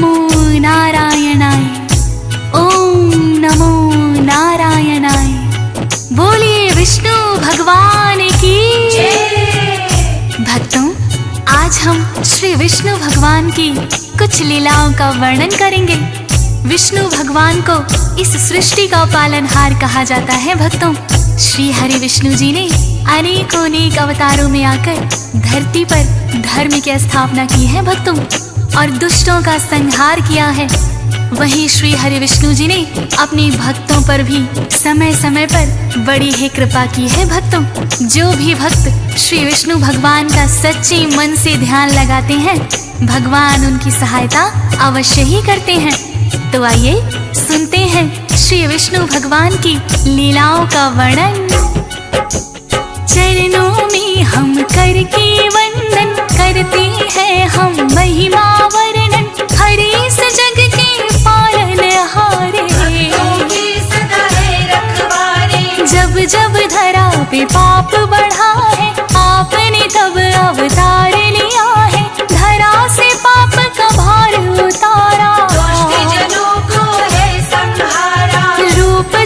नमो नारायणाय, ओम नमो नारायणाय। बोलिए विष्णु भगवान की जय। भक्तों, आज हम श्री विष्णु भगवान की कुछ लीलाओं का वर्णन करेंगे। विष्णु भगवान को इस सृष्टि का पालनहार कहा जाता है। भक्तों, श्री हरि विष्णु जी ने अनेकों अनेक अवतारों में आकर धरती पर धर्म की स्थापना की है भक्तों, और दुष्टों का संहार किया है। वहीं श्री हरि विष्णु जी ने अपने भक्तों पर भी समय समय पर बड़ी ही कृपा की है। भक्तों, जो भी भक्त श्री विष्णु भगवान का सच्चे मन से ध्यान लगाते हैं, भगवान उनकी सहायता अवश्य ही करते हैं। तो आइए सुनते हैं श्री विष्णु भगवान की लीलाओं का वर्णन। चरणों में हम करके वंदन करते हैं हम महिमा वर्णन, हरि इस जग के पालनहारे, सदा है रखवारे। जब जब धरा पे पाप बढ़ा है, आपने तब अवतार लिया है, धरा से पाप का भार उतारा,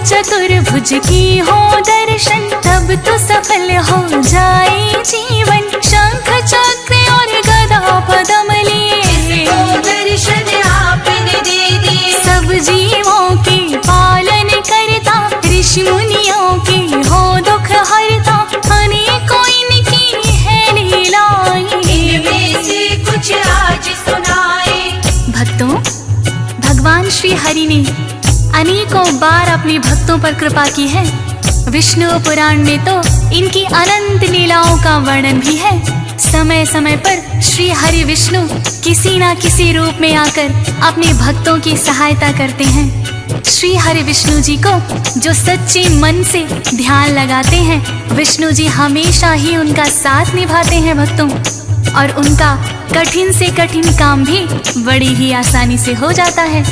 चतुर्भुज की हो दर्शन, तब तो सफल हो जाए जीवन। शंख चक्र और गदा पद्म लिए दर्शन आपने दे दिए, सब जीवों के पालन करता, ऋषि मुनियों के हो दुख हरता, अनेकों इनकी है लीलाएं, इनमें से कुछ आज सुनाए। भक्तों, भगवान श्री हरि ने अनेकों बार अपने भक्तों पर कृपा की है। विष्णु पुराण में तो इनकी अनंत लीलाओं का वर्णन भी है। समय समय पर श्री हरि विष्णु किसी न किसी रूप में आकर अपने भक्तों की सहायता करते हैं। श्री हरि विष्णु जी को जो सच्चे मन से ध्यान लगाते हैं, विष्णु जी हमेशा ही उनका साथ निभाते हैं भक्तों, और उनका कठिन से कठिन काम भी बड़ी ही आसानी से हो जाता है।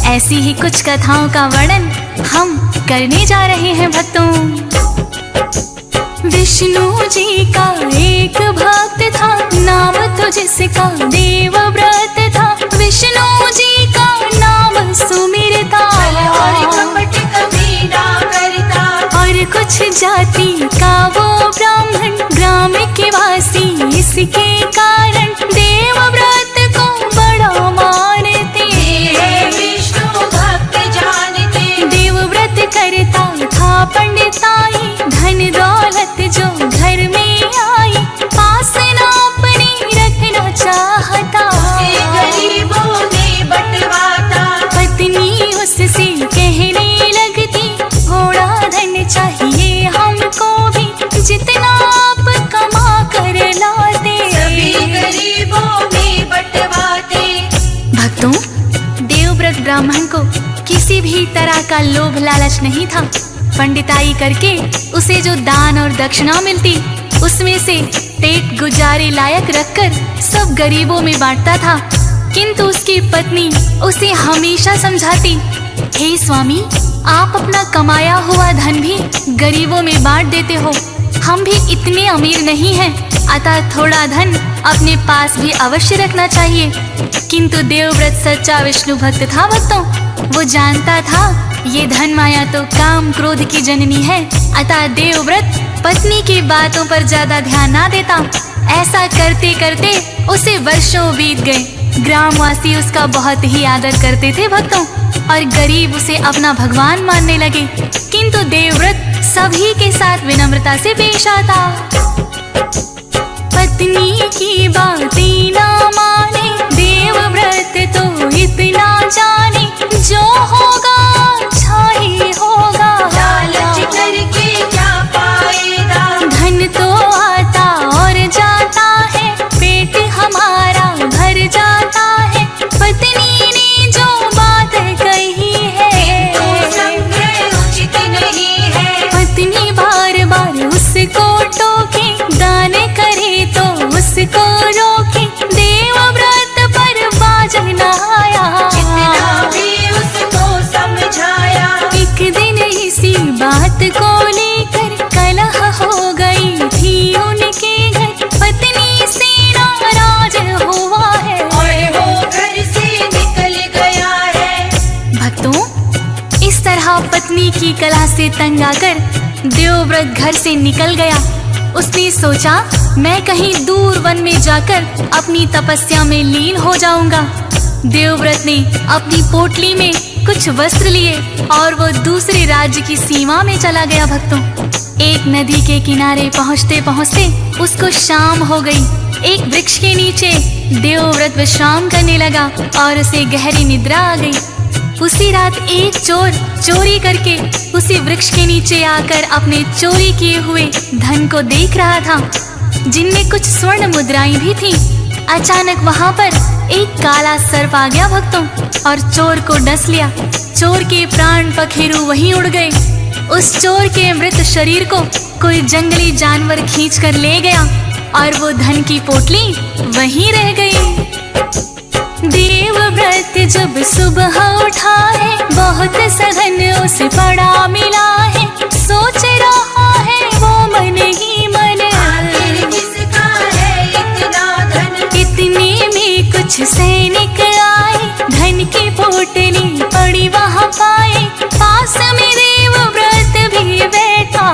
ऐसी ही कुछ कथाओं का वर्णन हम करने जा रहे हैं भक्तों। विष्णु जी का एक भक्त था, नाम तो जिसका देवव्रत था, विष्णु जी का नाम सुमिरता, और कपट कभी ना करता, और कुछ जाति का वो ब्राह्मण, ग्राम के वासी इसके कारण देवव्रत को बड़ा मानते, विष्णु भक्त जानते। देवव्रत करता था पंडिताई, धन दौलत जो घर में आई, पास ना अपने रखना चाहता, उसे गरीबों में बंटवाता। पत्नी उससे कहने लगती, थोड़ा धन चाहिए हमको भी, जितना आप कमा कर लाते, सभी गरीबों में बंटवाते। भक्तों, देवव्रत ब्राह्मण को किसी भी तरह का लोभ लालच नहीं था। पंडिताई करके उसे जो दान और दक्षिणा मिलती, उसमें से पेट गुजारे लायक रखकर सब गरीबों में बांटता था। किंतु उसकी पत्नी उसे हमेशा समझाती, हे स्वामी, आप अपना कमाया हुआ धन भी गरीबों में बांट देते हो, हम भी इतने अमीर नहीं हैं, अतः थोड़ा धन अपने पास भी अवश्य रखना चाहिए। किंतु देवव्रत सच्चा विष्णु भक्त था भक्तों, वो जानता था ये धन माया तो काम क्रोध की जननी है, अतः देवव्रत पत्नी की बातों पर ज्यादा ध्यान ना देता। ऐसा करते करते उसे वर्षों बीत गए। ग्रामवासी उसका बहुत ही आदर करते थे भक्तों, और गरीब उसे अपना भगवान मानने लगे। किंतु देवव्रत सभी के साथ विनम्रता से पेश आता। पत्नी की बातें ना माने, देवव्रत तो इतना जाने, जो होगा अच्छा ही होगा, लालच करके क्या फायदा, धन तो आता और जाता है, पेट हमारा भर जाता है। पत्नी ने जो बात कही है, तो संग्रह उचित नहीं है। पत्नी बार बार उसको टोके, दान करे तो उसको रोके, देवव्रत पत्नी की कला से तंग आकर देवव्रत घर से निकल गया। उसने सोचा मैं कहीं दूर वन में जाकर अपनी तपस्या में लीन हो जाऊंगा। देवव्रत ने अपनी पोटली में कुछ वस्त्र लिए और वो दूसरे राज्य की सीमा में चला गया। भक्तों, एक नदी के किनारे पहुँचते पहुँचते उसको शाम हो गई। एक वृक्ष के नीचे देवव्रत विश्राम करने लगा और उसे गहरी निद्रा आ गई। उसी रात एक चोर चोरी करके उसी वृक्ष के नीचे आकर अपने चोरी किए हुए धन को देख रहा था, जिनमें कुछ स्वर्ण मुद्राएं भी थीं। अचानक वहां पर एक काला सर्प आ गया भक्तों, और चोर को डस लिया। चोर के प्राण पखेरु वहीं उड़ गए। उस चोर के मृत शरीर को कोई जंगली जानवर खींच कर ले गया और वो धन की पोटली वहीं रह गई। देवव्रत जब सुबह उठा है, बहुत सघन उसे पड़ा मिला है। सोच रहा है वो मन ही मन, आखिर किसका है इतना धन। इतने में कुछ सैनिक आए, धन की पोटली पड़ी वहाँ पाए। पास में देवव्रत भी बैठा,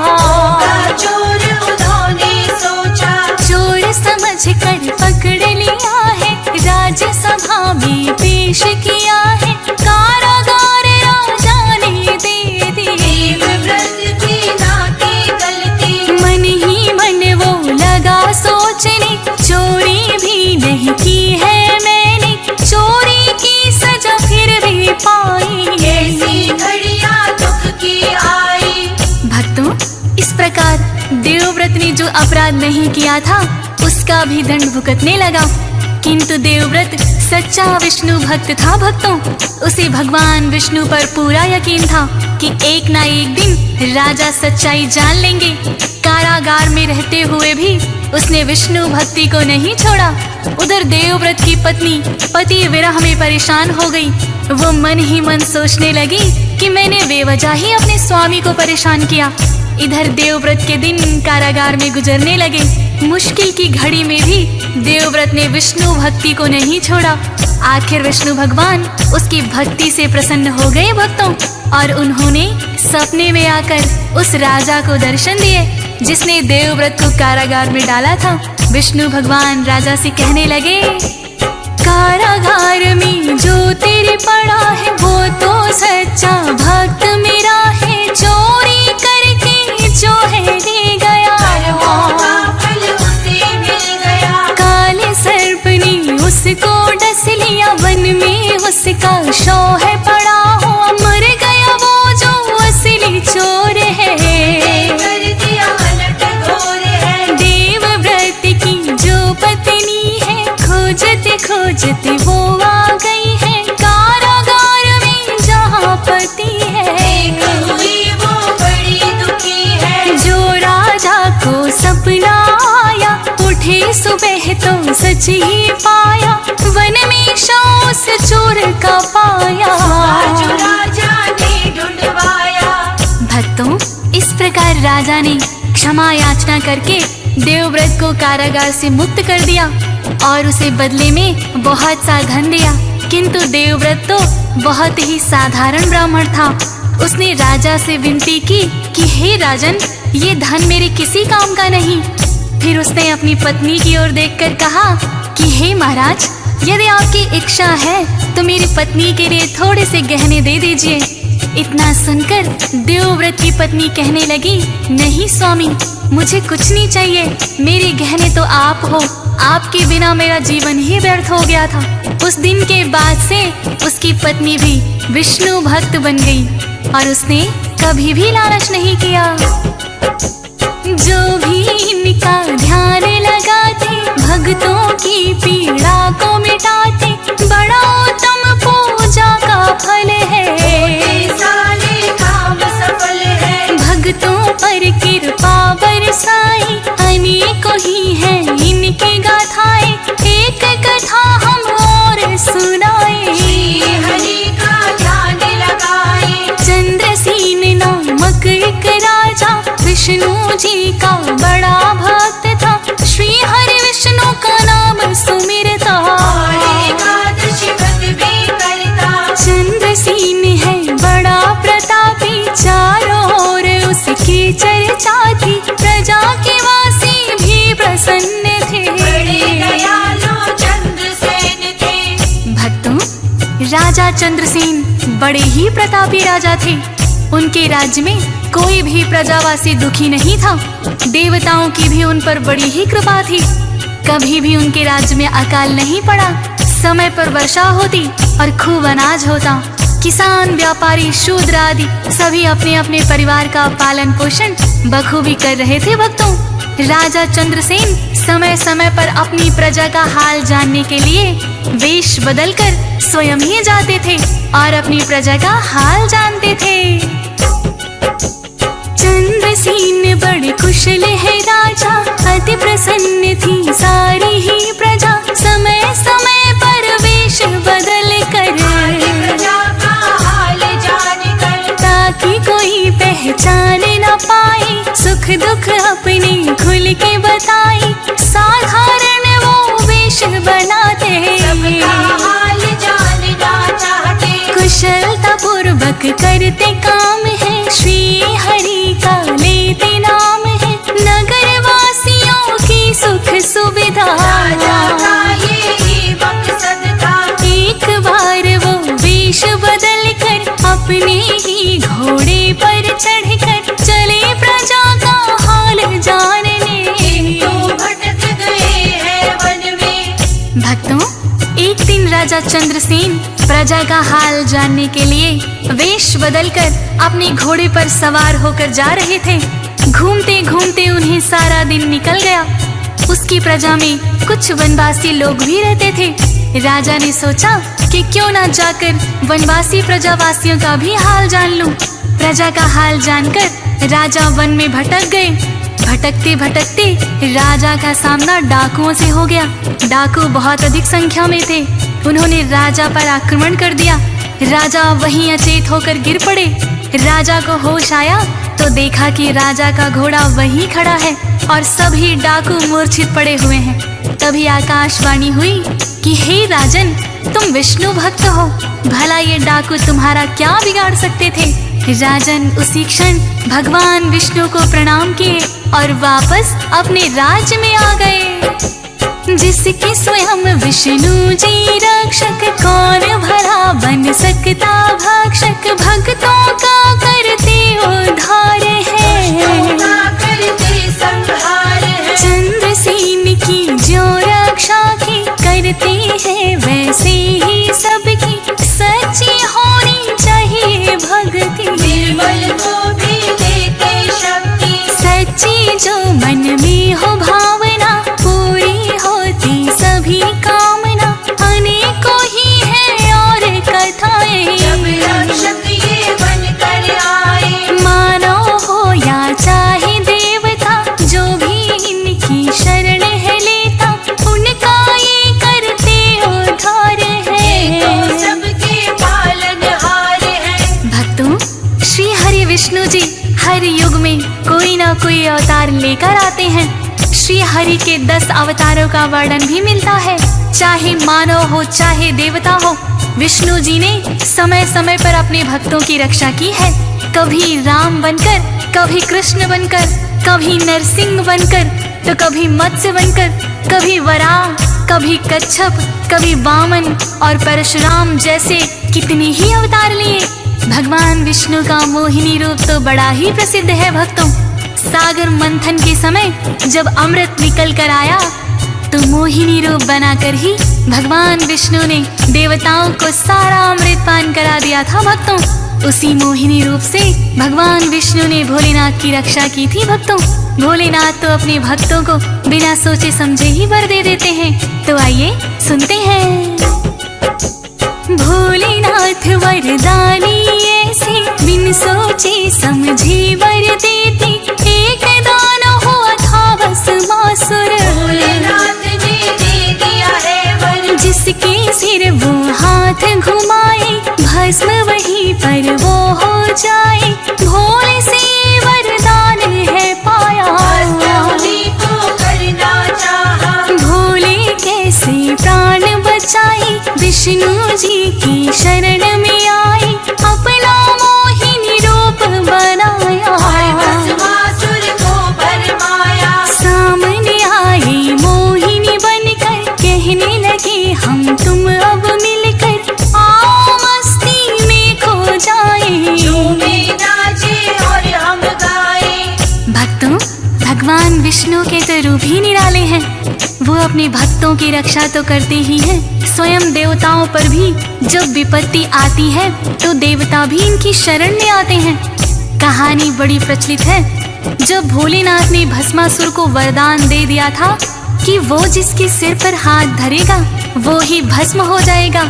चोर उन्होंने सोचा। चोर समझ कर पकड़ लिया है, राज्यसभा में पेश किया है। कारागार राजा ने दे दी देवव्रत की नाती गलती। मन ही मन वो लगा सोचने, चोरी भी नहीं की है मैंने, चोरी की सजा फिर भी पाई। ऐसी घड़ियां दुख की आई। भक्तों, इस प्रकार देवव्रत ने जो अपराध नहीं किया था उसका भी दंड भुगतने लगा। किंतु देवव्रत सच्चा विष्णु भक्त था। भक्तों, उसे भगवान विष्णु पर पूरा यकीन था कि एक ना एक दिन राजा सच्चाई जान लेंगे। कारागार में रहते हुए भी उसने विष्णु भक्ति को नहीं छोड़ा। उधर देवव्रत की पत्नी पति विरह में परेशान हो गई। वो मन ही मन सोचने लगी कि मैंने बेवजह ही अपने स्वामी को परेशान किया। इधर देवव्रत के दिन कारागार में गुजरने लगे। मुश्किल की घड़ी में भी देवव्रत ने विष्णु भक्ति को नहीं छोड़ा। आखिर विष्णु भगवान उसकी भक्ति से प्रसन्न हो गए भक्तों, और उन्होंने सपने में आकर उस राजा को दर्शन दिए जिसने देवव्रत को कारागार में डाला था। विष्णु भगवान राजा से कहने लगे, कारागार में जो तेरे पड़ा है वो तो सच्चा भक्त मेरा है। चोरी करके जो है ले गया, फल उसे मिल गया। काले सर्प ने उसको डस लिया, वन में उसका शव है पड़ा हुआ। मर गया वो जो असली चोर है, कर दिया पलट घोर है। देवव्रत की जो पत्नी है, खोजते खोजते वो आ गई है कारागार में जहाँ पति है। वो बड़ी दुखी है। जो राजा को सपना आया, उठे सुबह तो सच ही पाया। वन में शव से चोर का पाया, जो राजा ने ढूंढवाया। भक्तों, इस प्रकार राजा ने क्षमा याचना करके देवव्रत को कारागार से मुक्त कर दिया और उसे बदले में बहुत सा धन दिया। किंतु देवव्रत तो बहुत ही साधारण ब्राह्मण था। उसने राजा से विनती की कि हे राजन, ये धन मेरे किसी काम का नहीं। फिर उसने अपनी पत्नी की ओर देखकर कहा कि हे महाराज, यदि आपकी इच्छा है तो मेरी पत्नी के लिए थोड़े से गहने दे दीजिए। इतना सुनकर देवव्रत की पत्नी कहने लगी, नहीं स्वामी, मुझे कुछ नहीं चाहिए। मेरे गहने तो आप हो। आपके बिना मेरा जीवन ही व्यर्थ हो गया था। उस दिन के बाद से उसकी पत्नी भी विष्णु भक्त बन गई और उसने कभी भी लालच नहीं किया। जो भी इनका ध्यान लगाते, भक्तों की पीड़ा को मिटाते, बड़ा उत्तम पूजा का फल है। सारे काम सफल है। भक्तों पर कृपा बरसाई, अनेकों ही है इनकी गाथाएं। एक कथा हम और सुनाए, हरि का ध्यान लगाए। चंद्रसेन नामक एक राजा विष्णु जी का बड़ा भक्त था। श्री हरि विष्णु का नाम सुमिरता, एकादश भक्तों, राजा चंद्रसेन बड़े ही प्रतापी राजा थे। उनके राज्य में कोई भी प्रजावासी दुखी नहीं था। देवताओं की भी उन पर बड़ी ही कृपा थी। कभी भी उनके राज्य में अकाल नहीं पड़ा। समय पर वर्षा होती और खूब अनाज होता। किसान, व्यापारी, शूद्र आदि सभी अपने अपने परिवार का पालन पोषण बखूबी कर रहे थे। भक्तों, राजा चंद्रसेन समय समय पर अपनी प्रजा का हाल जानने के लिए वेश बदलकर स्वयं ही जाते थे और अपनी प्रजा का हाल जानते थे। चंद्रसेन बड़े कुशल है राजा, अति प्रसन्न थी सारी ही प्रजा। समय समय पर वेश बदल कर ताकि कोई पहचान न पाए, सुख दुख अपने खुल के बताए। साधारण वो वेश बनाते, कुशलता पूर्वक करते काम है। श्री हरि का लेते नाम है, नगर वासियों की सुख सुविधा। एक बार वो वेश बदल कर अपने ही घोड़े पर चढ़कर चले प्रजा का हाल जानने। भटक गए हैं वन में। भक्तों, एक दिन राजा चंद्रसेन प्रजा का हाल जानने के लिए वेश बदलकर अपने घोड़े पर सवार होकर जा रहे थे। घूमते घूमते उन्हें सारा दिन निकल गया। उसकी प्रजा में कुछ वनवासी लोग भी रहते थे। राजा ने सोचा कि क्यों ना जाकर वनवासी प्रजावासियों का भी हाल जान लूं। प्रजा का हाल जानकर राजा वन में भटक गए। भटकते भटकते राजा का सामना डाकुओं से हो गया। डाकू बहुत अधिक संख्या में थे। उन्होंने राजा पर आक्रमण कर दिया। राजा वहीं अचेत होकर गिर पड़े। राजा को होश आया तो देखा कि राजा का घोड़ा वहीं खड़ा है और सभी डाकू मूर्छित पड़े हुए हैं। तभी आकाशवाणी हुई कि हे राजन, तुम विष्णु भक्त हो, भला ये डाकू तुम्हारा क्या बिगाड़ सकते थे। राजन उसी क्षण भगवान विष्णु को प्रणाम किए और वापस अपने राज्य में आ गए। जिसके स्वयं विष्णु जी रक्षक, कौन भला बन सकता भक्षक। भक्तों का करते उद्धार है, चंद्रसेन की जो रक्षा की करते हैं वैसे ही सबकी सच्ची होनी चाहिए भक्ति। निर्बल को भी देते शक्ति, सच्ची जो मन में हो भावना पूरी होती सभी कामना। अनेकों ही है और कथाएं जब रक्षक ये बनकर आए। मानव हो या चाहे देवता, जो भी इनकी शरण है लेता, उनका ये करते उद्धार है। सबके पालनहार है। भक्तों, श्री हरि विष्णु जी हर युग में कोई ना कोई अवतार लेकर आते हैं। श्री हरि के 10 अवतारों का वर्णन भी मिलता है। चाहे मानव हो चाहे देवता हो, विष्णु जी ने समय समय पर अपने भक्तों की रक्षा की है। कभी राम बनकर, कभी कृष्ण बनकर, कभी नरसिंह बनकर, तो कभी मत्स्य बनकर, कभी वराह, कभी कच्छप, कभी वामन और परशुराम जैसे कितने ही अवतार लिए। भगवान विष्णु का मोहिनी रूप तो बड़ा ही प्रसिद्ध है। भक्तों, सागर मंथन के समय जब अमृत निकल कर आया तो मोहिनी रूप बनाकर ही भगवान विष्णु ने देवताओं को सारा अमृत पान करा दिया था। भक्तों, उसी मोहिनी रूप से भगवान विष्णु ने भोलेनाथ की रक्षा की थी। भक्तों, भोलेनाथ तो अपने भक्तों को बिना सोचे समझे ही वर दे देते हैं। तो आइए सुनते हैं। भोलेनाथ वरदानी ऐसे बिन सोचे समझे वर देते। एक दान हुआ था बस मासुर, भोलेनाथ ने दे दिया है वर। जिसके सिर वो हाथ घुमाए, भस्म वहीं पर वो हो जाए। भोले से वरदान है पाया, को करना चाहा। भोले कैसे प्राण बचाए, विष्णु जी की शरण में आए। अपना मोहिनी रूप बनाया, भस्मासुर को भरमाया। सामने आई मोहिनी बनकर, कहने लगे हम तुम अब मिलकर अपने भक्तों की रक्षा तो करते ही हैं, स्वयं देवताओं पर भी जब विपत्ति आती है तो देवता भी इनकी शरण में आते हैं। कहानी बड़ी प्रचलित है। जब भोलेनाथ ने भस्मासुर को वरदान दे दिया था कि वो जिसके सिर पर हाथ धरेगा वो ही भस्म हो जाएगा,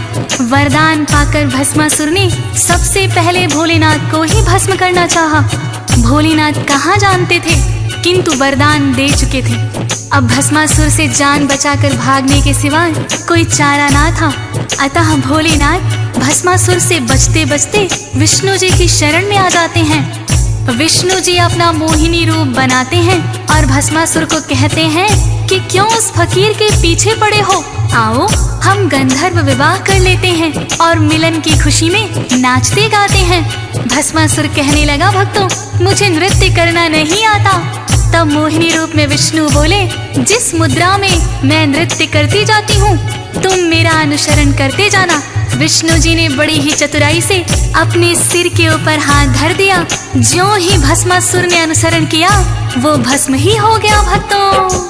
वरदान पाकर भस्मासुर ने सबसे पहले भोलेनाथ को ही भस्म करना चाहा। भोलेनाथ कहाँ जानते थे, किंतु वरदान दे चुके थे। अब भस्मासुर से जान बचाकर भागने के सिवाय कोई चारा ना था। अतः भोलेनाथ भस्मासुर से बचते बचते विष्णु जी की शरण में आ जाते हैं। विष्णु जी अपना मोहिनी रूप बनाते हैं और भस्मासुर को कहते हैं कि क्यों उस फकीर के पीछे पड़े हो, आओ हम गंधर्व विवाह कर लेते हैं और मिलन की खुशी में नाचते गाते हैं। भस्मासुर कहने लगा, भक्तों मुझे नृत्य करना नहीं आता। तब मोहिनी रूप में विष्णु बोले, जिस मुद्रा में मैं नृत्य करती जाती हूँ तुम मेरा अनुसरण करते जाना। विष्णु जी ने बड़ी ही चतुराई से अपने सिर के ऊपर हाथ धर दिया। ज्यों ही भस्मासुर ने अनुसरण किया वो भस्म ही हो गया। भक्तों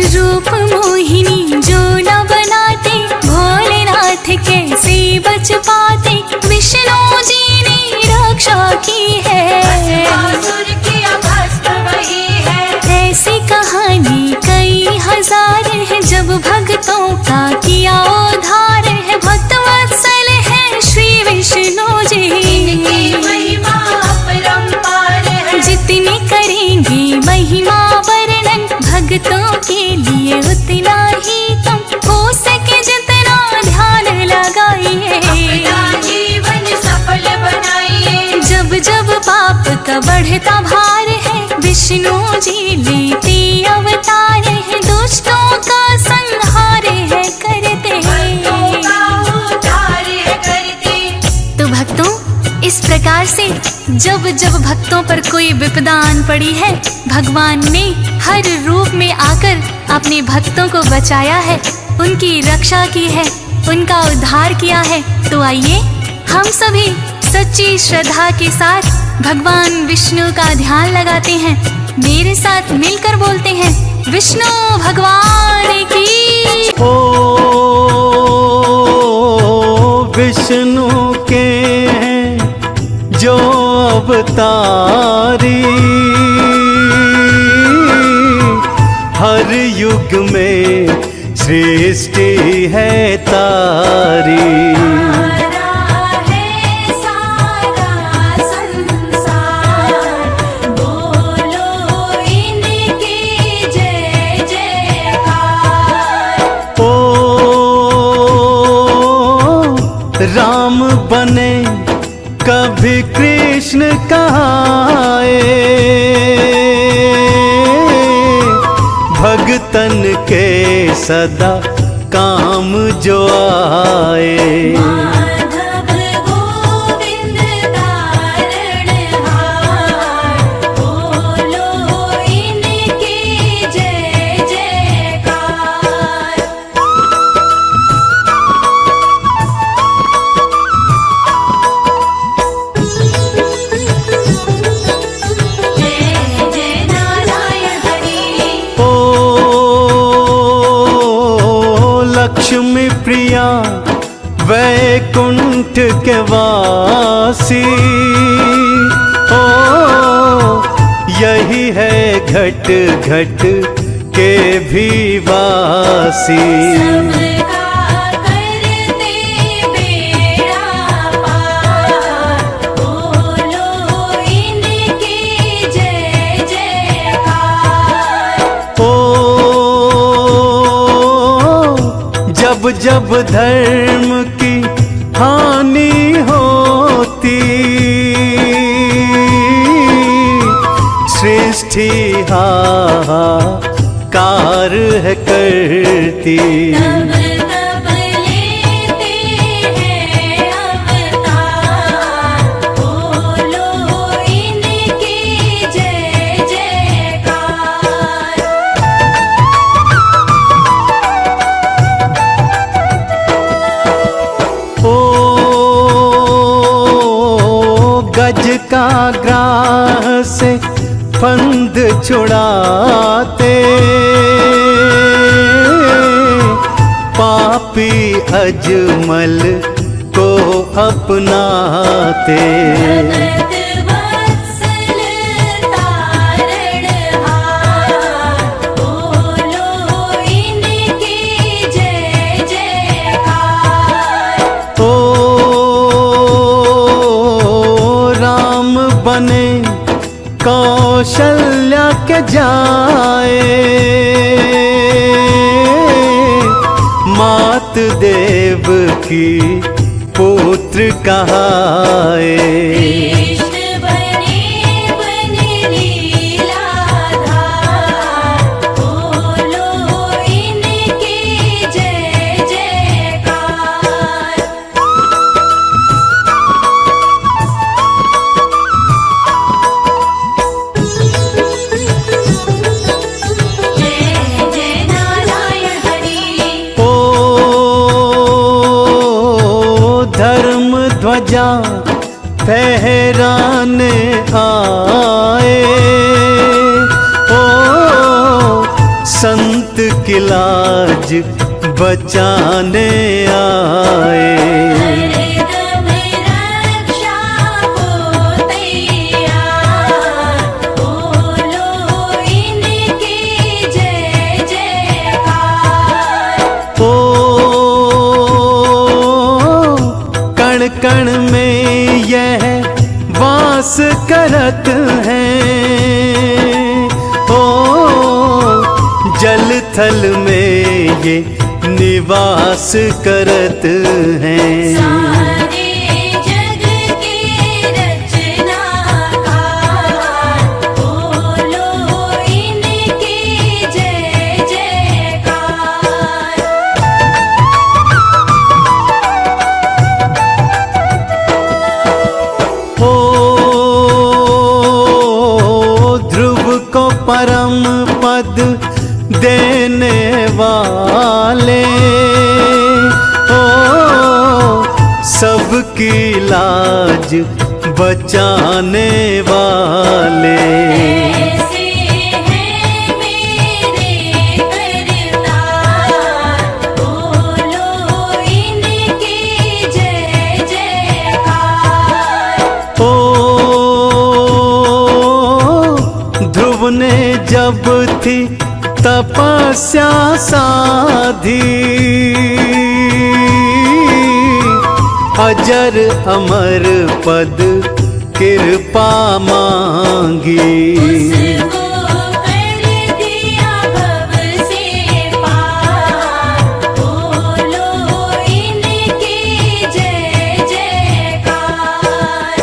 रूप मोहिनी जो न बनाते भोलेनाथ कैसे बच पाते, विष्णु जी ने रक्षा की है, भस्मासुर किया भस्म वही है। ऐसी कहानी कई हजार है, जब भक्तों का किया उद्धार है। भक्त वत्सल है श्री विष्णु जी, इनकी महिमा अपरंपार है। जितने करेंगे महिमा वर्णन भक्तों के लिए उतना ही कम, हो सके जितना ध्यान लगाइए, अपना जीवन सफल बनाइए। जब जब पाप का बढ़ता भार है विष्णु जी लेते अवतार है, दुष्टों का संहार है करते तो भक्तों इस प्रकार से जब जब भक्तों पर कोई विपदा आन पड़ी है भगवान ने हर रूप में आकर अपने भक्तों को बचाया है, उनकी रक्षा की है, उनका उद्धार किया है। तो आइए हम सभी सच्ची श्रद्धा के साथ भगवान विष्णु का ध्यान लगाते हैं। मेरे साथ मिलकर बोलते हैं, विष्णु भगवान की। ओ विष्णु के हैं जो अवतारी, हर युग में सृष्टि है तारी। राम बने कभी कृष्ण कहाए, भगतन के सदा काम जो आए। माधव गोविंद तारणहार, बोलो इनकी जय जयकार। लक्ष्मी प्रिया वैकुंठ के वासी, ओ यही है घट घट के भी वासी। जब धर्म की हानि होती, सृष्टि हाहाकार है करती। तब तब लेते हैं अवतार, बोलो इनकी जय जयकार। गज का ग्राह से फंद छुड़ाते, अजमल को अपनाते। भगत वत्सल तारणहार, बोलो इनकी जय जयकार। ओ राम बने कौशल्या के जाए, मात देव की पुत्र कहाए। कृष्ण बने बन लीलाधार, बोलो इनकी जय जयकार। जय जय नारायण हरि। ओ धर्म ध्वजा फहराने आए, ओ संत की लाज बचाने आए। हरदम रक्षा को तैयार, बोलो इनकी जय जयकार। ओ कण कण में यह वास करत हैं, ओ जल थल में ये निवास करत हैं। सारे जग के रचनाकार, बोलो इनकी जय जयकार। ओ ध्रुव को परम पद देने वाले, ओ सबकी लाज बचाने वाले। ऐसे हैं मेरे करतार, बोलो इनकी जय जयकार। ओ ध्रुव ने जब थी तपस्या साधी, अजर अमर पद कृपा मांगी। उसको कर दिया भव से पार, बोलो इनकी जय जयकार।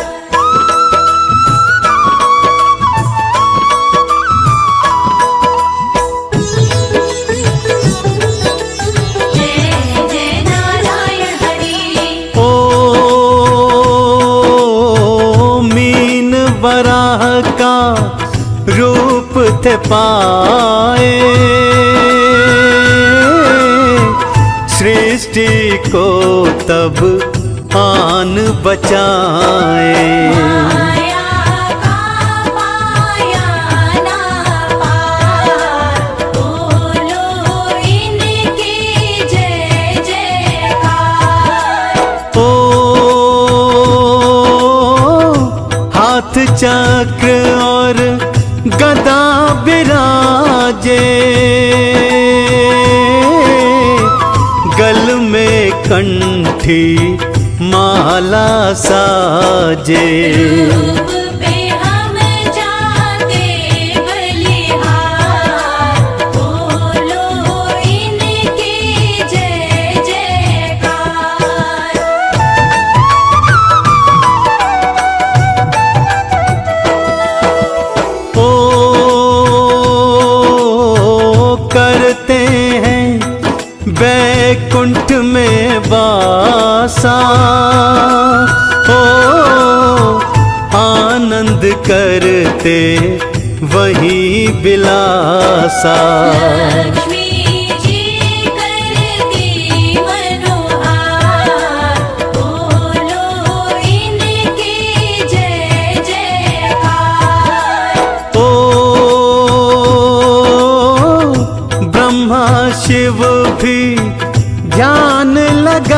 जय जय नारायण हरि। ओ मीन वराह का रूप थे पाए, सृष्टि को तब आन बचाए। माया का पाया ना पार, बोलो इनकी जय जयकार। ओ हाथ चक्र और गदा विराजे, गल में कंठी माला साजे। रूप पे हम जाते बलिहार, बोलो इनकी जय जयकार। ओ करते हैं बैकुंठ में वासा, ओ आनंद करते वहीं बिलासा। लक्ष्मी जी करती मनोहार, बोलो इनकी जय जयकार। ओ ब्रह्मा शिव भी ध्यान लगा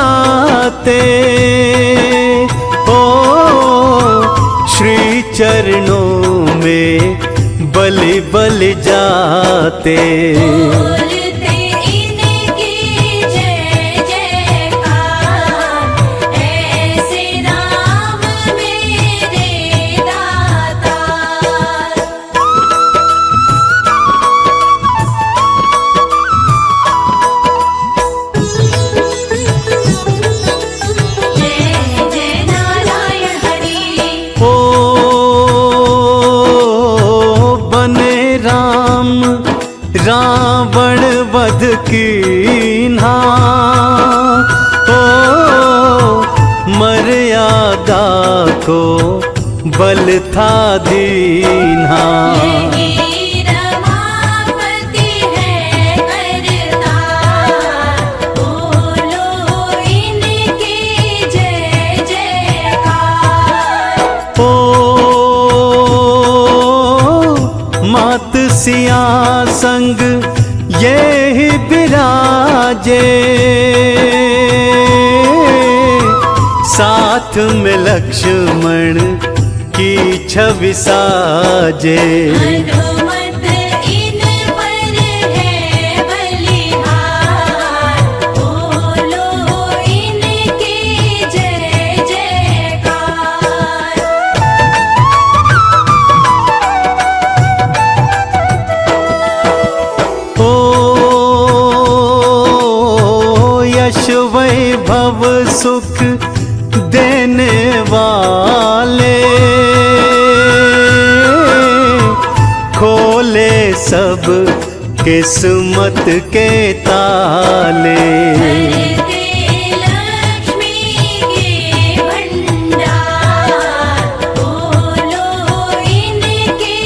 ओ श्री चरणों में बलि बलि जाते। बोलते इनकी जय जयकार, ऐसे राम मेरे दाता। जय जय नारायण हरि। ओ बने राम रावण वध कीन्हा, ओ मर्यादा को बल था दीन्हा। यही रमापति है करतार, बोलो इनकी जय जयकार। ओ मात सिया संग ये ही विराजे, साथ में लक्ष्मण की छवि साजे। हनुमत इन पर है बलिहार, बोलो इनकी जय जयकार। ओ यश वैभव सुख देने वाले, खोले सब किस्मत के ताले। भरते लक्ष्मी के भंडार, बोलो इनकी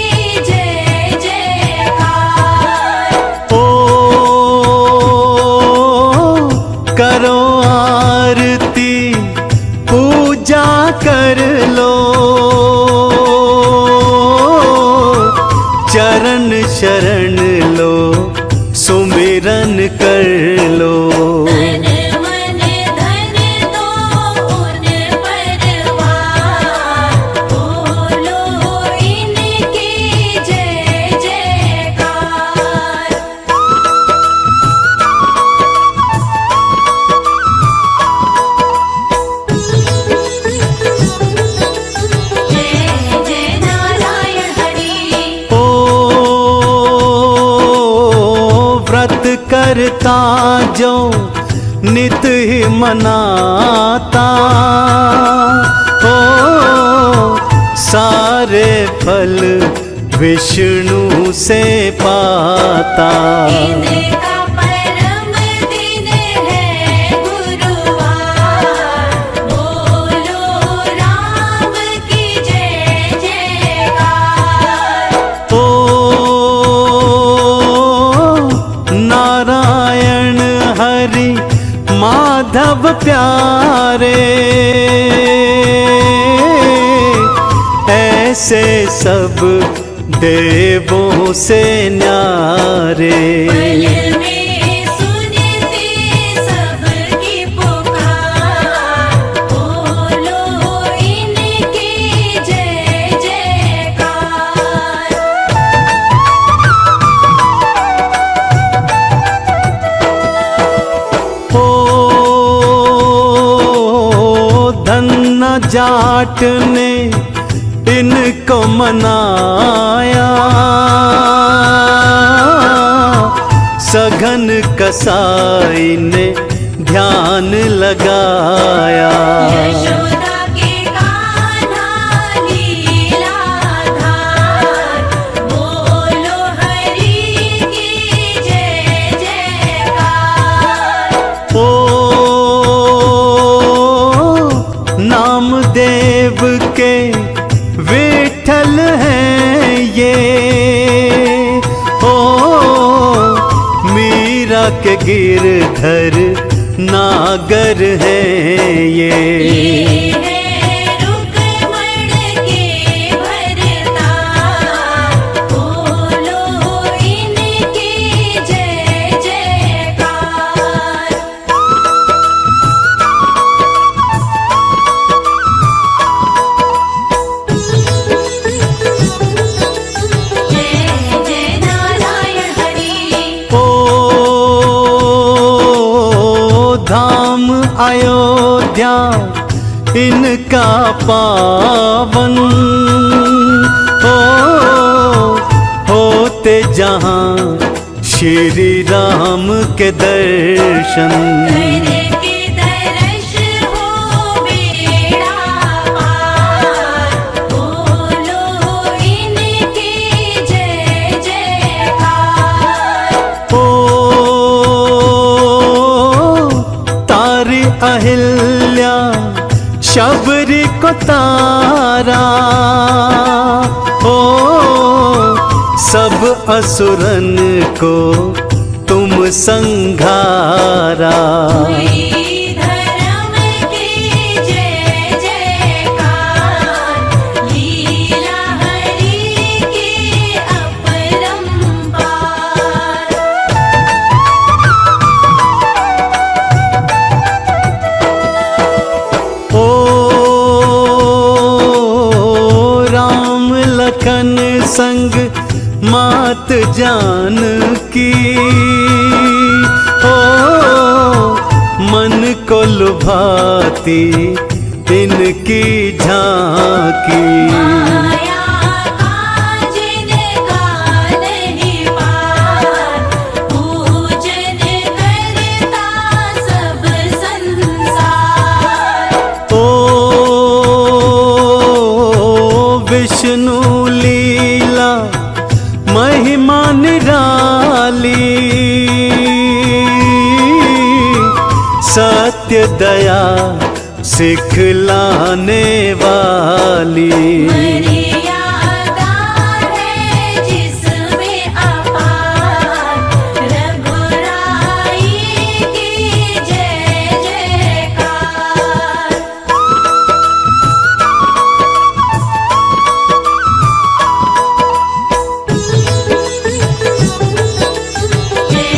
जय जयकार। ओ करो आरती पूजा कर लो, चरण शरण लो सुमिरन कर लो। तन मन धन दो उन परवार, बोलो इनकी जय जयकार। जय जय नारायण हरि। ओ व्रत करता जो नित ही मनाता, ओ सारे फल विष्णु से पाता। इनका परम दिन है गुरुवार, बोलो राम की जय जयकार। ओ नारायण हरि माधव प्यारे, ऐसे सब देवों से न्यारे। पल में सुनते सबकी पुकार, बोलो इनकी जय जयकार। ओ धन्ना जाट ने इनको मनाया, सघन कसाई ने ध्यान लगाया। यशोदा के कान्हा लीलाधार, बोलो हरि की जय जयकार। ओ नामदेव के विठल हैं ये, ओ मीरा के गिरधर नागर हैं ये। है रुक्मण के भरतार, बोलो इनकी जय जयकार। इनका पावन होते जहाँ श्री राम के दर्शन। करके दर्श हो बेड़ा पार, बोलो इनकी जय जयकार। ओ तारी अहिल्या शबरी को तारा, ओ सब असुरन को तुम संघारा। हुई धर्म की जय जयकार, लीला हरि की अपरंपार। ओ राम लखन संग मात जानकी, ओ मन को लुभाती इनकी झांकी। माया का जिनका नहीं पार, पूजन करता सब संसार। ओ विष्णु लीला महिमा निराली, सत्य दया सिखलाने वाली। मर्यादा है जिसमें अपार, रघुराई की जय जयकार। जय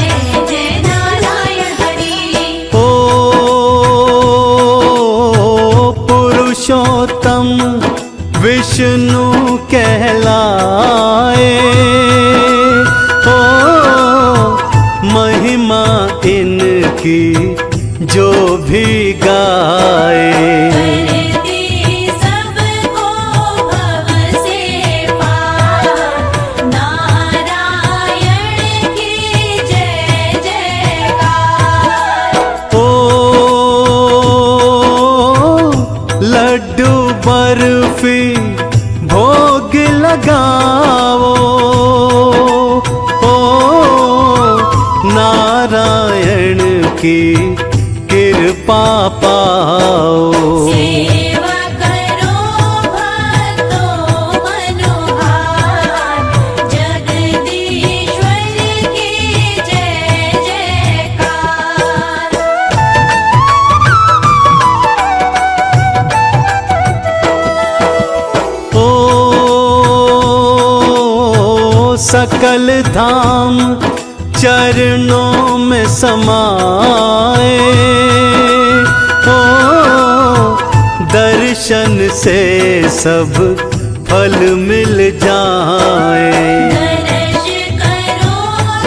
जय नारायण हरि। ओ पुरुषोत्तम विष्णु कहलाए, ओ महिमा इनकी जो भी गाए। करती सबको भव से पार, नारायण की जय जयकार। ओ लड्डू बर्फी भोग लगाओ, ओ नारायण की कृपा पाओ। सेवा करो भक्तों मनोहार, जगदीश्वर की जय जयकार। ओ सकल धाम चरणों में समाए, ओ दर्शन से सब फल मिल जाए। दर्श करो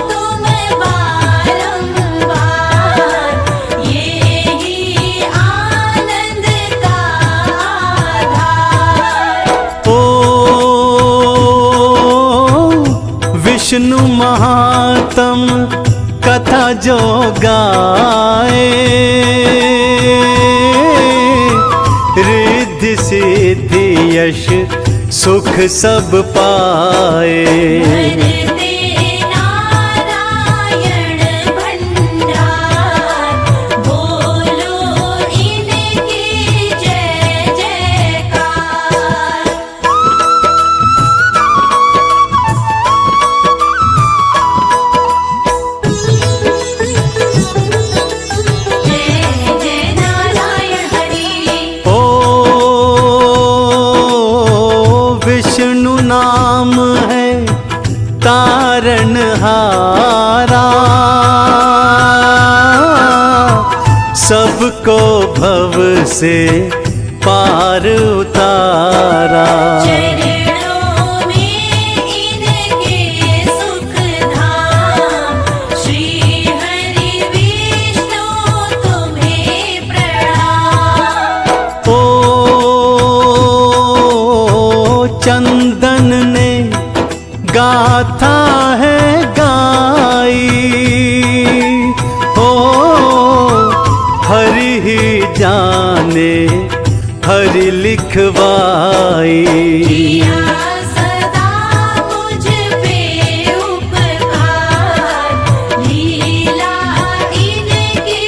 तुम बारंबार, ये ही आनंद का आधार। ओ विष्णु महात्म कथा जो गाए, रिद्धि सिद्धि यश सुख सब पाए। भरते नारायण भंडार, बोलो इनकी जय जयकार। जय जय नारायण हरि। ओ विष्णु नाम है तारणहारा, सबको भव से पार उतारा। चरणों में इनके सुख धाम, श्री हरि विष्णु तुम्हें प्रणाम। ओ गाथा है गाई, ओ हरि ही जाने हरि लिखवाई। किया सदा मुझ पे उपकार, लीला इनकी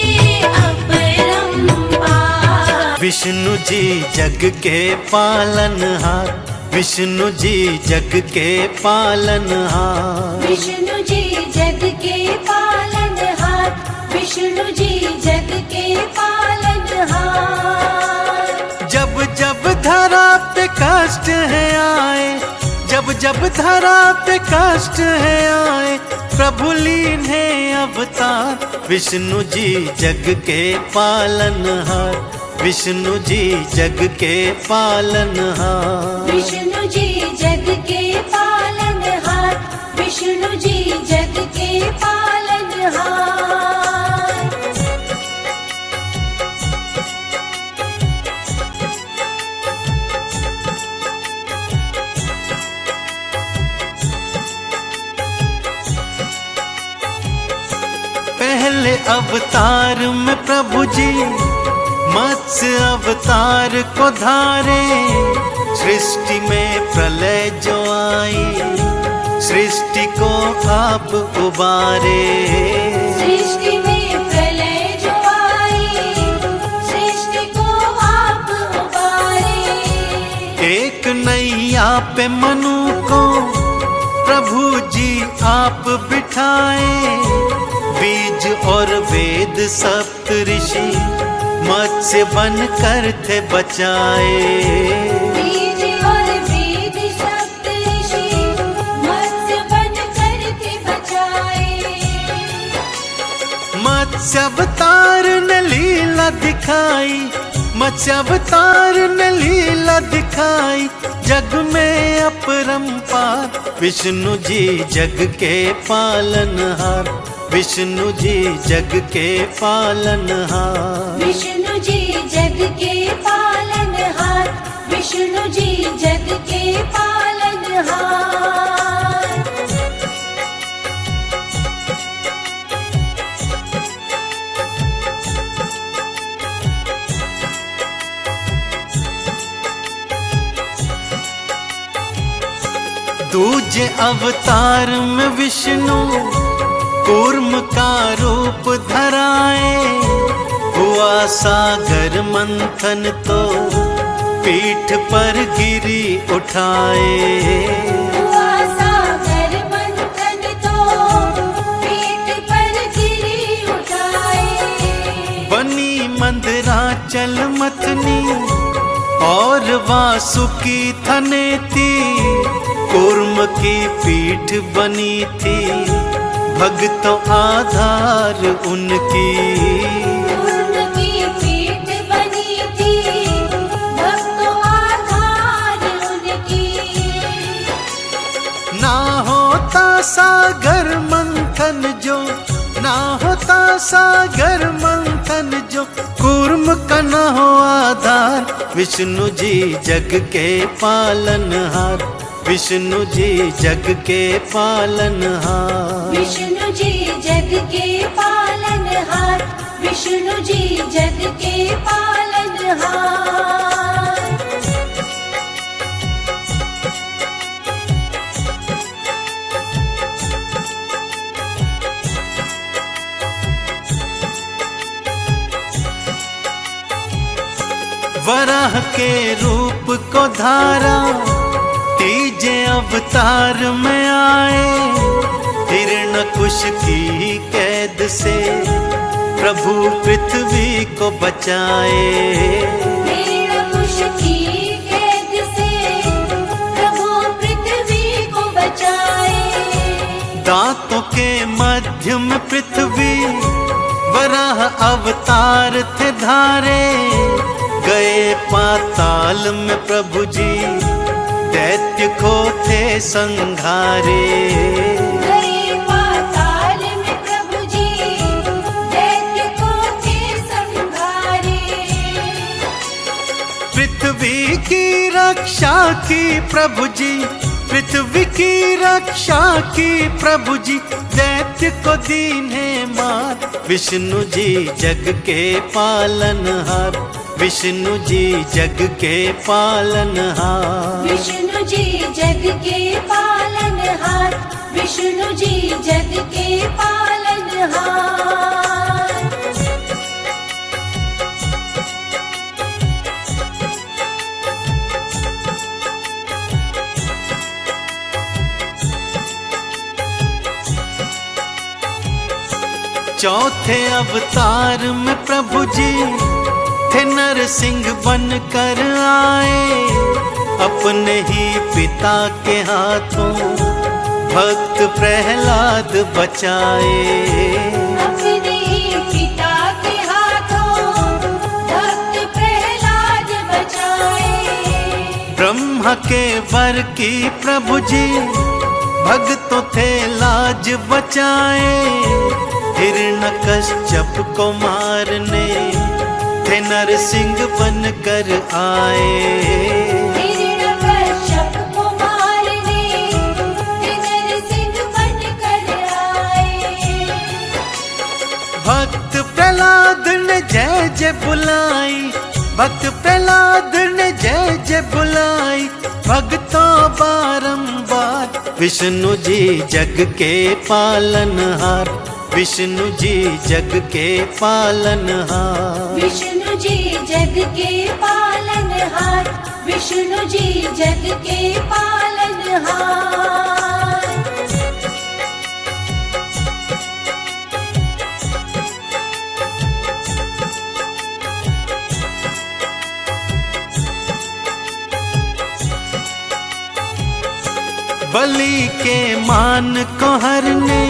अपरंपार। विष्णु जी जग के पालनहार, विष्णु जी जग के पालनहार। विष्णु जी जग के पालनहार, विष्णु जी जग के पालनहार। जब जब धरा पे कष्ट है आए, जब जब धरा पे कष्ट है आए, प्रभु लीन है अवतार। विष्णु जी जग के पालनहार, विष्णु जी जग के पालनहार। विष्णु जी जग के पालनहार, विष्णु जी जग के पालनहार। पहले अवतार में प्रभु जी मत्स्य अवतार को धारे, सृष्टि में प्रलय जो आई, सृष्टि को आप उबारे। सृष्टि में प्रलय जो आई, सृष्टि को आप उबारे। एक नैया पे मनु को प्रभु जी आप बिठाए, बीज और वेद सप्त ऋषि मत्स्य बन कर थे बचाए। बीज और वेद सप्त ऋषि मत्स्य बन कर थे बचाए। मत्स्य अवतार ने लीला दिखाई, मत्स्य अवतार ने लीला दिखाई, जग में अपरंपार। विष्णु जी जग के पालनहार, विष्णु जी जग के पालनहार। विष्णु जी जग के पालनहार, विष्णु जी जग के पालनहार। दूजे अवतार में विष्णु कूर्म का रूप धराए, हुआ सागर मंथन तो पीठ पर गिरी उठाए। हुआ सागर मंथन तो पीठ पर गिरी उठाए। बनी मंदराचल मथनी और वासुकी थनेती, कूर्म की पीठ बनी थी भक्तों आधार उनकी। उनकी पीठ बनी थी भक्तों आधार उनकी। ना होता सागर मंथन जो, ना होता सागर मंथन जो, कूर्म का न हो आधार। विष्णु जी जग के पालनहार, विष्णु जी जग के पालनहार। विष्णु जी जग के पालनहार, विष्णु जी जग के पालनहार। वराह के रूप को धारा, तीजे अवतार में आए, हिरण्यकुश की कैद से प्रभु पृथ्वी को बचाए। हिरण्यकुश की कैद से प्रभु पृथ्वी को बचाए। दांतों के मध्य में पृथ्वी वराह अवतार थे धारे, गए पाताल में प्रभु जी दैत्य को थे संघारे। गए पाताल में प्रभु जी दैत्य को थे संघारे। पृथ्वी की रक्षा की प्रभु जी, पृथ्वी की रक्षा की प्रभु जी, दैत्य को दीन्हे मार। विष्णु जी जग के पालनहार, विष्णु जी जग के पालनहार। विष्णु जी जग के पालनहार, विष्णु जी जग के पालनहार। चौथे अवतार में प्रभु जी थे नरसिंह बन कर आए, अपने ही पिता के हाथों भक्त प्रहलाद बचाए। अपने ही पिता के हाथों भक्त प्रहलाद बचाए। ब्रह्मा के वर की प्रभु जी भक्तों थे लाज बचाए, हिरण्यकश्यप को मारने थे नरसिंह बन कर आए। हिरण्यकश्यप को मारने थे नरसिंह बन कर आए। भक्त प्रहलाद ने जय जय बुलाई, भक्त प्रहलाद ने जय जय बुलाई, भक्तों बारंबार। विष्णु जी जग के पालनहार, विष्णु जी जग के पालनहार। विष्णु जी जग के पालनहार, विष्णु जी जग के पालनहार। बलि के मान को हरने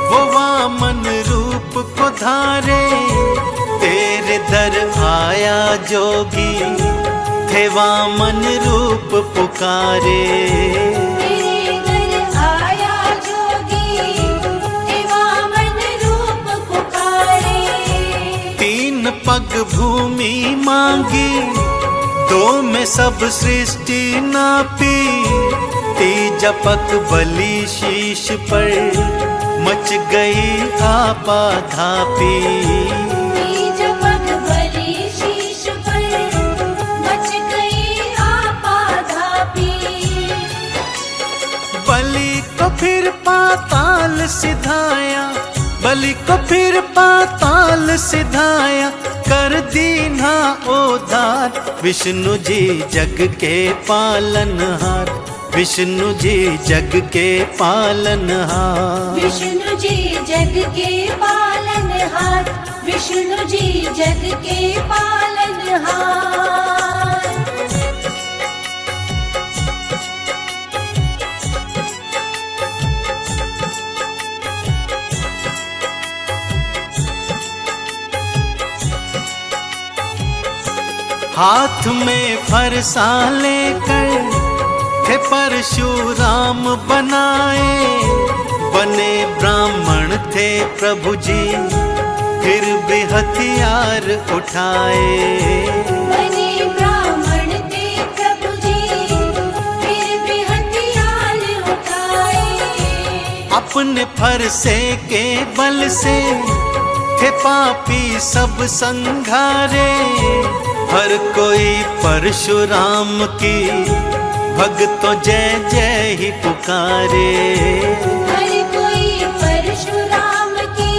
वो वामन रूप को धारे, तेरे दर आया जोगी थे वामन रूप पुकारे। तेरे दर आया जोगी थे वामन रूप पुकारे। तीन पग भूमि मांगी, दो में सब सृष्टि नापी, तीजा पग बलि शीश पर मच गई आपाधापी। तीजा पग बलि शीश पर मच गई आपाधापी। बलि को फिर पाताल सिधाया, बलि को फिर पाताल सिधाया, कर दीन्हा उद्धार। विष्णु जी जग के पालनहार, विष्णु जी जग के पालनहार। विष्णु जी जग के पालनहार, विष्णु जी जग के पालनहार। हाथ में फरसा लेकर थे परशुराम बनाए, बने ब्राह्मण थे प्रभु जी फिर भी हथियार उठाए। बने ब्राह्मण थे प्रभु जी फिर भी हथियार उठाए। अपने फरसे के बल से थे पापी सब संघारे, हर कोई परशुराम की भक्तों जय जय ही पुकारे। हर कोई परशुराम की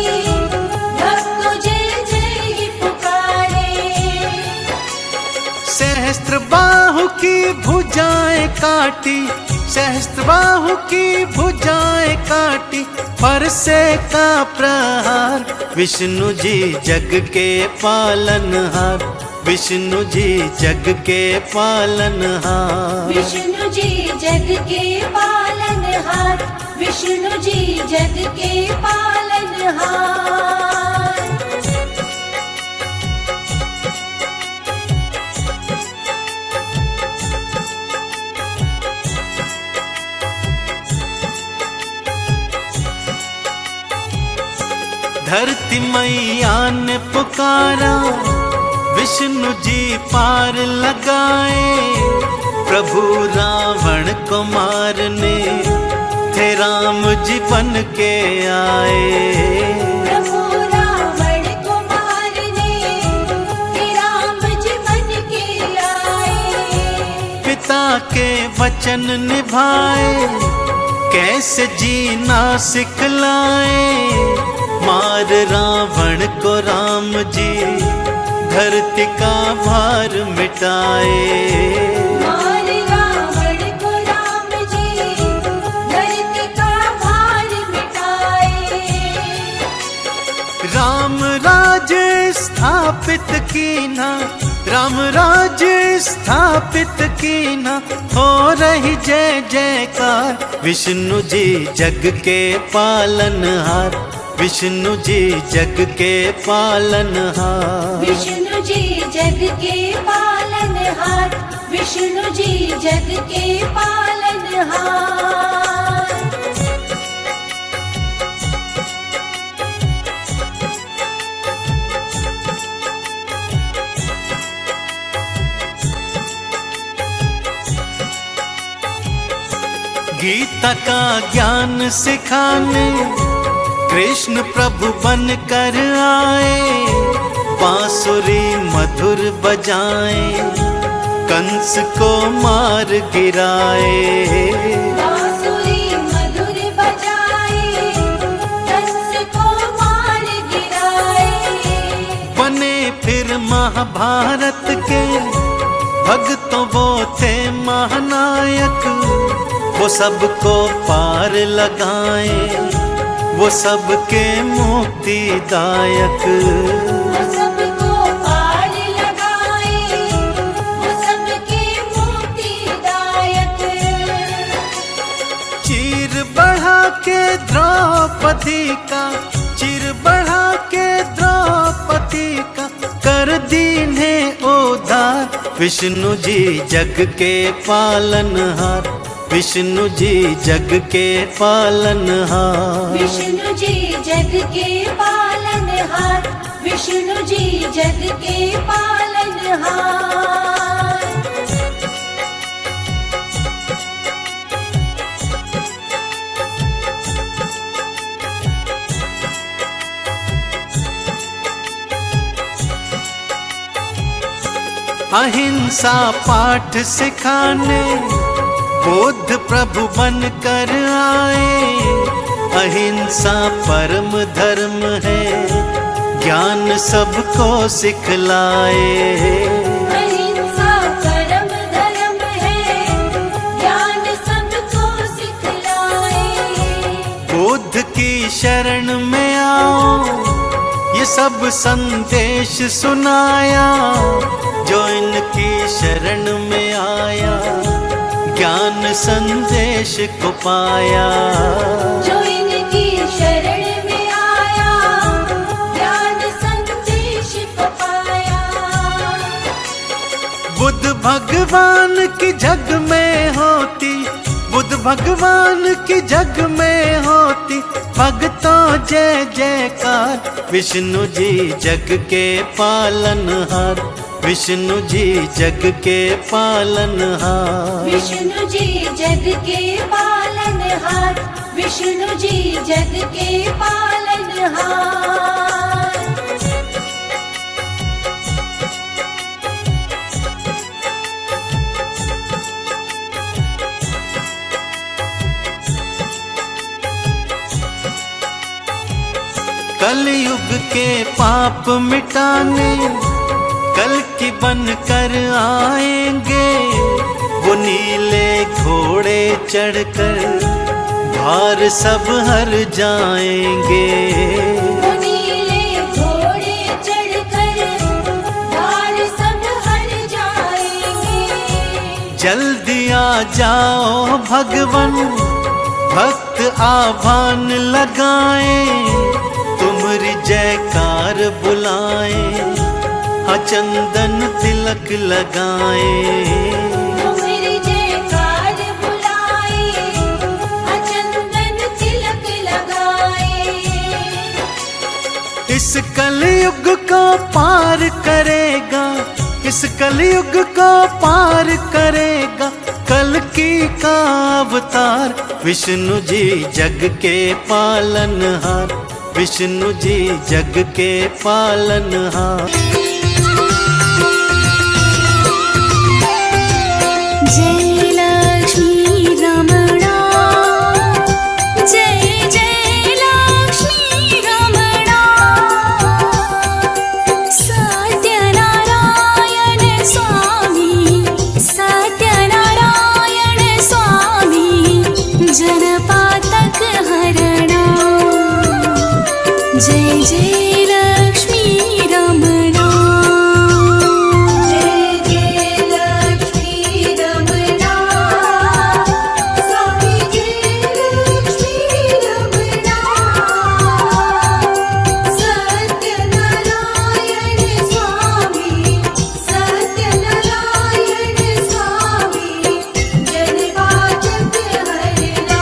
भक्तों जय जय ही पुकारे। सहस्त्र बाहु की भुजाएं काटी, सहस्त्र बाहु की भुजाएं काटी, फरसे का प्रहार। विष्णु जी जग के पालनहार, विष्णु जी जग के पालनहार। विष्णु जी जग के पालनहार, विष्णु जी जग के पालनहार। धरती मैया ने पुकारा, विष्णु जी पार लगाए, प्रभु रावण को मारने थे राम जी बन के आए। प्रभु रावण को मारने हे राम जी बन के आए। पिता के वचन निभाए कैसे जीना सिखलाए। मार रावण को राम जी धरती का भार मिटाए। मार रावण को राम जी धरती का भार मिटाए। राम राज्य स्थापित कीना, राम राज्य स्थापित कीना, हो रही जय जयकार। विष्णु जी जग के पालनहार, विष्णु जी जग के पालनहार। विष्णु जी जग के पालनहार, विष्णु जी जग के पालनहार। गीता का ज्ञान सिखाने कृष्ण प्रभु बन कर आए। बांसुरी मधुर बजाए कंस को मार गिराए। बांसुरी मधुर बजाए कंस को मार गिराए। बने फिर महाभारत के भक्तों वो थे महानायक। वो सबको पार लगाए, वो सबके मुक्तिदायक। वो सबको पार लगाए, वो सबके मुक्तिदायक। चीर बढ़ा के द्रौपदी का, चीर बढ़ा के द्रौपदी का कर दीन्हे उद्धार। विष्णु जी जग के पालनहार, विष्णु जी जग के पालनहार। विष्णु जी जग के पालनहार, विष्णु जी जग के पालनहार। अहिंसा पाठ सिखाने बुद्ध प्रभु बन कर आए। अहिंसा परम धर्म है, ज्ञान सबको सिखलाए। अहिंसा परम धर्म है, ज्ञान सबको सिखलाए। बुद्ध की शरण में आओ, ये सब संदेश सुनाया। जो इनकी शरण में आया ज्ञान संदेश को पाया। जो इनकी शरण में आया ज्ञान संदेश को पाया। बुद्ध भगवान की जग में होती, बुद्ध भगवान की जग में होती, भक्तों जय जयकार। विष्णु जी जग के पालनहार, विष्णु जी जग के पालनहार। विष्णु जी जग के पालनहार, विष्णु जी जग के पालनहार। कलयुग के पाप मिटाने कल की बन कर आएंगे। वो नीले घोड़े चढ़कर भार सब हर जाएंगे। वो नीले घोड़े चढ़कर भार सब हर जाएंगे। जल्दी आ जाओ भगवन, भक्त आह्वान लगाए। तुम्हारी जयकार बुलाए, हाँ चंदन तिलक लगाए। तुम्हारी जयकार बुलाए, हाँ चंदन तिलक लगाए। इस कलयुग को पार करेगा, इस कलयुग को पार करेगा का अवतार, विष्णु जी जग के पालनहार, विष्णु जी जग के पालनहार। जय लक्ष्मी रमणा, जय जय लक्ष्मी रमणा। सत्यनारायण स्वामी, सत्यनारायण स्वामी, जनपातक हरणा। जय जय लक्ष्मी रमणा। जय जय लक्ष्मी रमणा, स्वामी जय लक्ष्मी रमणा। सत्यनारायण स्वामी, सत्यनारायण स्वामी, जनपातक हरणा।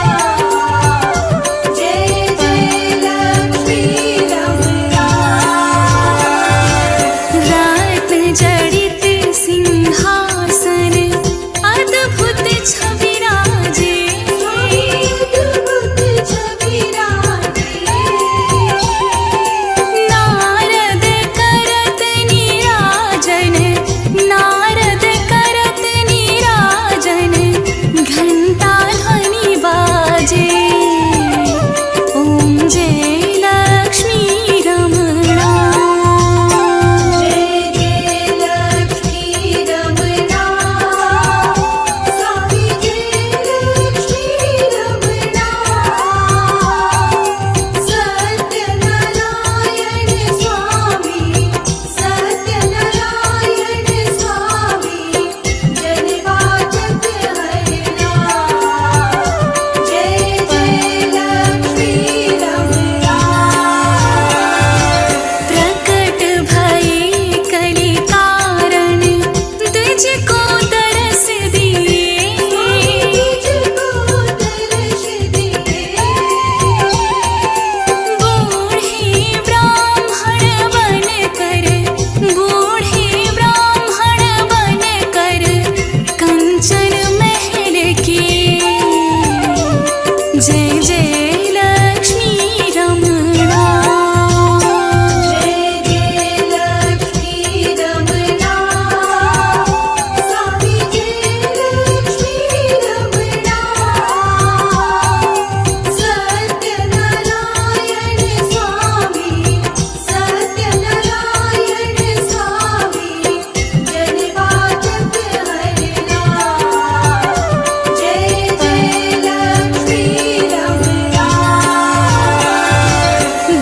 जय जय लक्ष्मी रमणा। रत्न जड़ित सिंहासन, अद्भुत छवि राजे। अद्भुत छवि राजे। नारद करत नीराजन, नारद करत नीराजन, घंटा ध्वनि बाजे। ओम जय लक्ष्मी रमणा। जय जय लक्ष्मी रमणा, स्वामी जय लक्ष्मी रमणा। सत्यनारायण स्वामी, सत्यनारायण स्वामी, जनपातक हरणा। जय जय लक्ष्मी रमणा। प्रकट भये कलि कारण, द्विज को तरस दिए। तुझको दर्श दिए। बूढ़े ब्राह्मण बनकर, बूढ़े ब्राह्मण बनकर, कंचन महल किए। जय जय लक्ष्मी रमणा। जय जय लक्ष्मी रमणा, स्वामी जय लक्ष्मी रमणा। सत्यनारायण स्वामी, सत्यनारायण स्वामी, जनपातक हरणा। जय जय लक्ष्मी रमणा।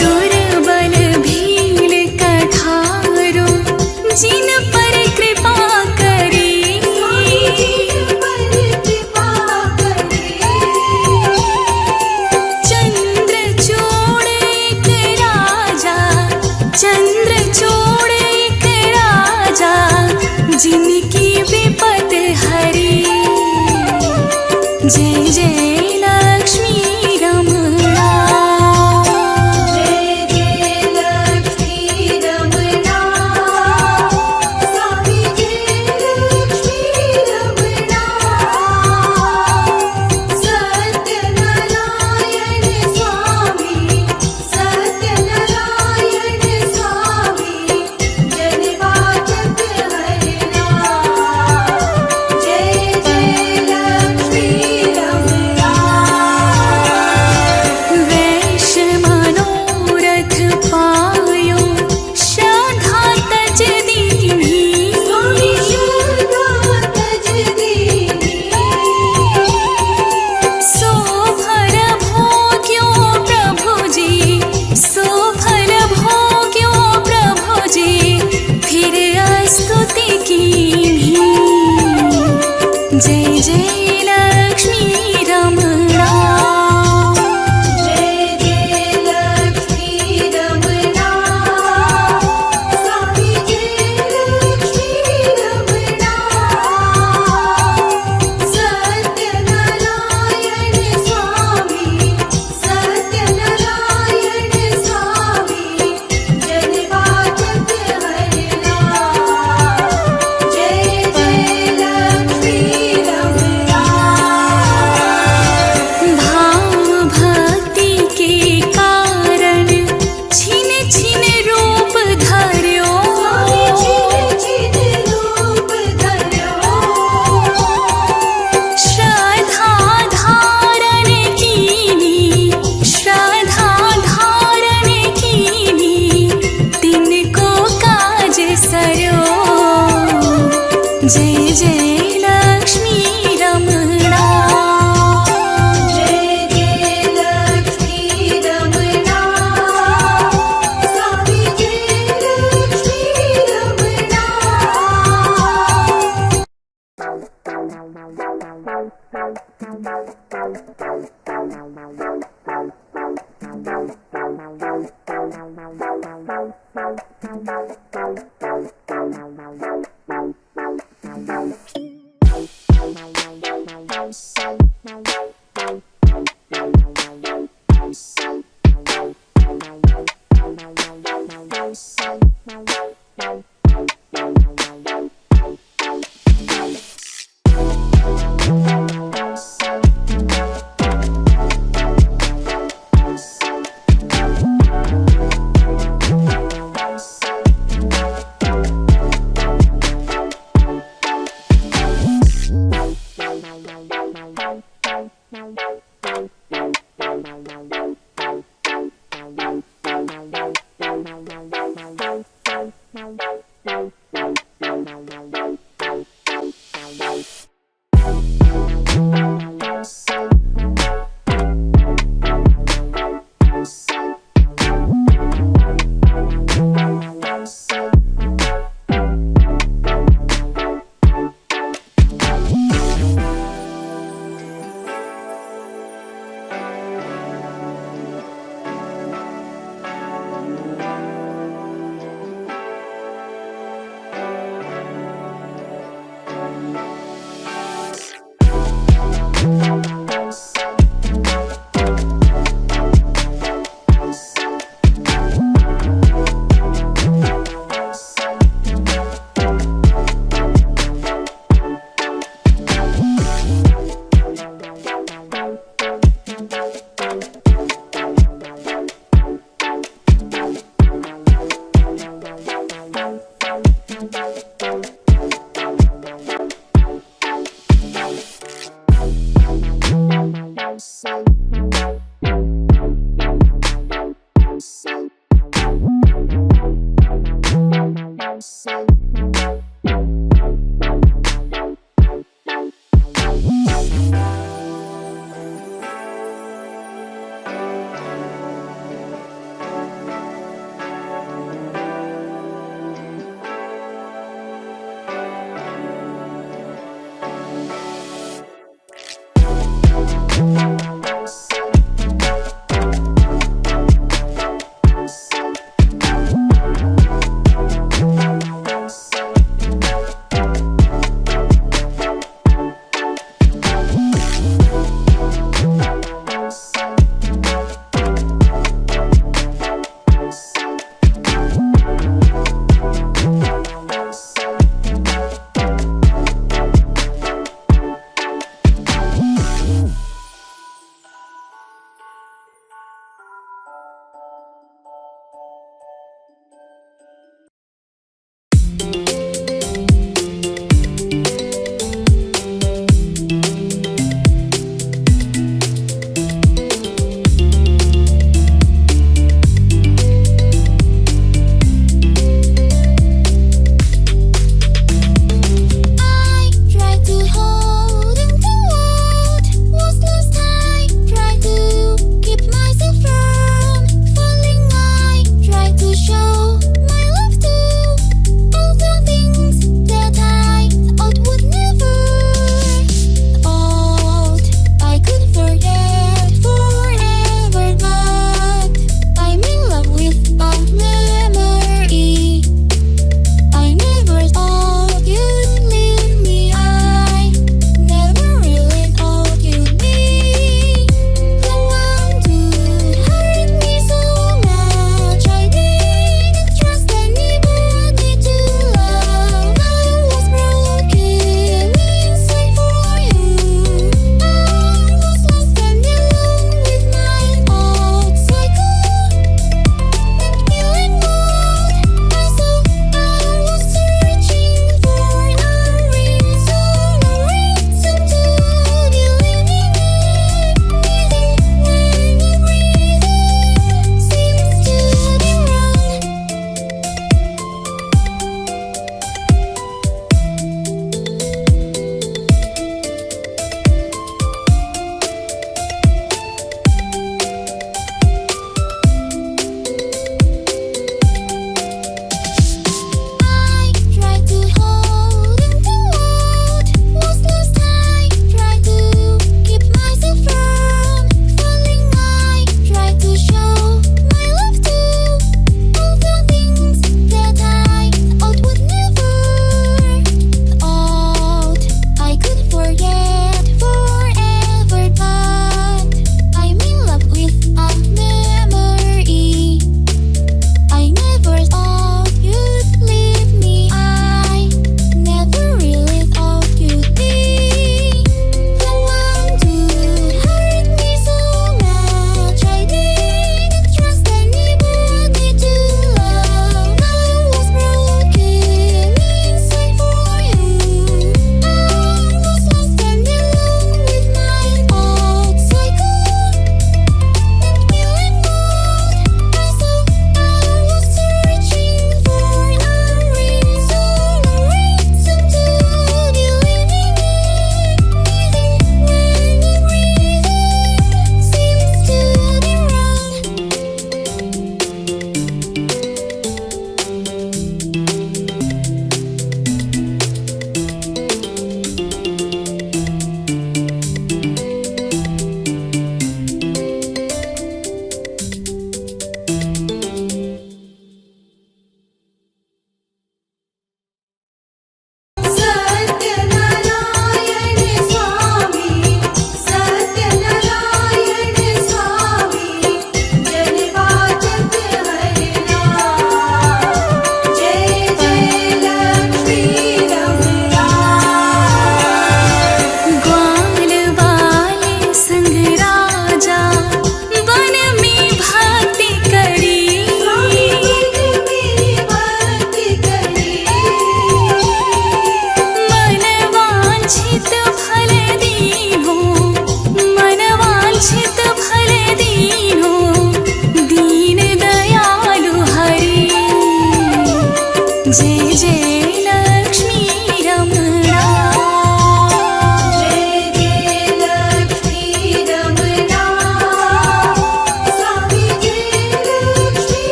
दुर्बल भील कठारो, जिन पर कृपा करी। पर कृपा करे। चंद्रचूड़ एक राजा, चंद्रचूड़ एक राजा, जिनकी विपद हरी। जय जय लक्ष्मी रमणा। जय जय लक्ष्मी रमणा, स्वामी जय लक्ष्मी रमणा। सत्यनारायण स्वामी, सत्यनारायण स्वामी, जनपातक हरणा। जय जय लक्ष्मी रमणा। जय लक्ष्मी रमणा। जय जय लक्ष्मी रमणा, स्वामी जय लक्ष्मी रमणा।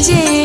जय